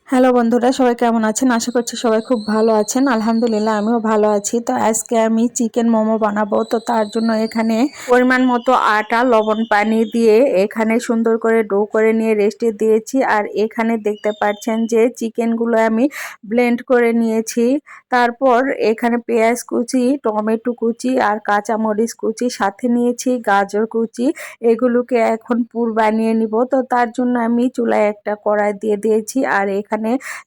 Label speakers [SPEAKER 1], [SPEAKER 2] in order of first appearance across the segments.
[SPEAKER 1] Hello বন্ধুরা, সবাই কেমন আছেন? আশা করছি সবাই খুব ভালো আছেন। আলহামদুলিল্লাহ আমিও ভালো আছি। তো আজকে আমি চিকেন মোমো বানাবো। তো তার জন্য এখানে পরিমাণ মতো আটা, লবণ, পানি দিয়ে এখানে সুন্দর করে ডো করে নিয়ে রেস্টে দিয়েছি। আর এখানে দেখতে পাচ্ছেন যে চিকেনগুলো আমি ব্লেন্ড করে নিয়েছি। তারপর এখানে পেঁয়াজ কুচি, টমেটো কুচি আর কাঁচামরিচ কুচি সাথে নিয়েছি, গাজর কুচি। এগুলোকে এখন পুর বানিয়ে নিব। তো তার জন্য আমি চুলায় একটা কড়াই দিয়ে দিয়েছি আর এখানে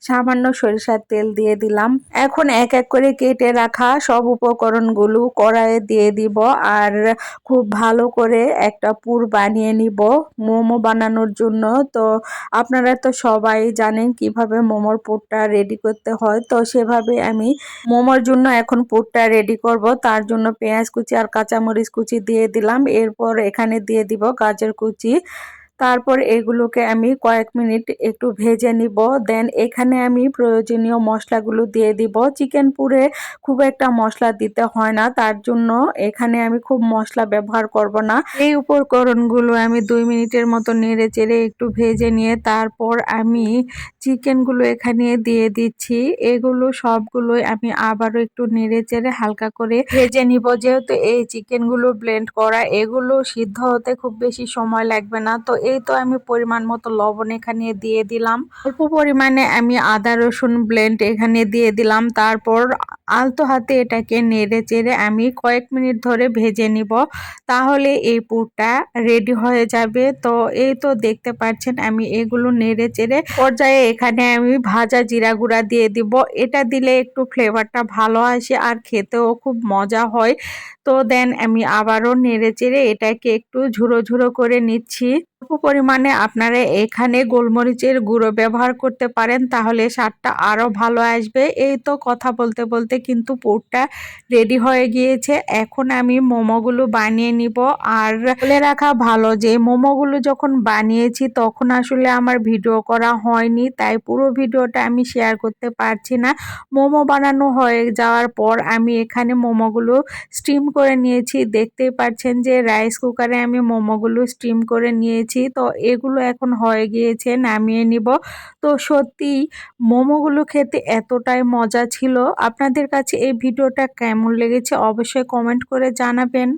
[SPEAKER 1] সামান্য সরিষার তেল দিয়ে দিলাম। এখন এক এক করে কেটে রাখা সব উপকরণগুলো কড়াইয়ে দিয়ে দিব আর খুব ভালো করে একটা পুর বানিয়ে নিব মোমো বানানোর জন্য। তো আপনারা তো সবাই জানেন কিভাবে মোমোর পুরটা রেডি করতে হয়। তো সেভাবে আমি মোমোর জন্য এখন পুরটা রেডি করব। তার জন্য পেঁয়াজ কুচি আর কাঁচামরিচ কুচি দিয়ে দিলাম। এরপর এখানে দিয়ে দিব গাজর কুচি। তারপর এগুলোকে আমি কয়েক মিনিট একটু ভেজে নিব। দেন এখানে আমি প্রয়োজনীয় মশলাগুলো দিয়ে দিব। চিকেন পুরে খুব একটা মশলা দিতে হয় না, তার জন্য এখানে আমি খুব মশলা ব্যবহার করব না। এই উপকরণগুলো আমি 2 মিনিটের মতো নেড়ে চেড়ে একটু ভেজে নিয়ে তারপর আমি চিকেনগুলো এখানে দিয়ে দিচ্ছি। এগুলো সবগুলোই আমি আবারও একটু নেড়ে চেড়ে হালকা করে ভেজে নিব। যেহেতু এই চিকেনগুলো ব্লেন্ড করা, এগুলো সিদ্ধ হতে খুব বেশি সময় লাগবে না। তো এই তো আমি পরিমাণ মতো লবণ এখানে দিয়ে দিলাম। অল্প পরিমাণে আমি আদা রসুন ব্লেন্ড এখানে দিয়ে দিলাম। তারপর আলতো হাতে এটাকে নেড়ে চেড়ে আমি কয়েক মিনিট ধরে ভেজে নিব। তাহলে এই পুরটা রেডি হয়ে যাবে। তো এই তো দেখতে পাচ্ছেন আমি এগুলো নেড়ে চেড়ে পর্যায়ে এখানে আমি ভাজা জিরা গুঁড়া দিয়ে দিব। এটা দিলে একটু ফ্লেভারটা ভালো আসে আর খেতেও খুব মজা হয়। তো দেন আমি আবারও নেড়ে চেড়ে এটাকে একটু ঝুরো ঝুরো করে নিচ্ছি। অল্প পরিমাণে আপনারা এখানে গোলমরিচের গুঁড়ো ব্যবহার করতে পারেন, তাহলে স্বাদটা আরো ভালো আসবে। এই তো কথা বলতে বলতে কিন্তু পুরটা রেডি হয়ে গিয়েছে। এখন আমি মোমোগুলো বানিয়ে নিব। আর বলে রাখা ভালো যে মোমোগুলো যখন বানিয়েছি তখন আসলে আমার ভিডিও করা হয়নি, তাই পুরো ভিডিওটা আমি শেয়ার করতে পারছি না। মোমো বানানো হয়ে যাওয়ার পর আমি এখানে মোমোগুলো স্টিম করে নিয়েছি। দেখতেই পাচ্ছেন যে রাইস কুকারে আমি মোমোগুলো স্টিম করে নিয়েছি। তো এগুলো এখন হয়ে গিয়েছে, নামিয়ে নিব। তো সত্যি মোমোগুলো খেতে এতটাই মজা ছিল। আপনাদের কাছে এই ভিডিওটা কেমন লেগেছে অবশ্যই কমেন্ট করে জানাবেন।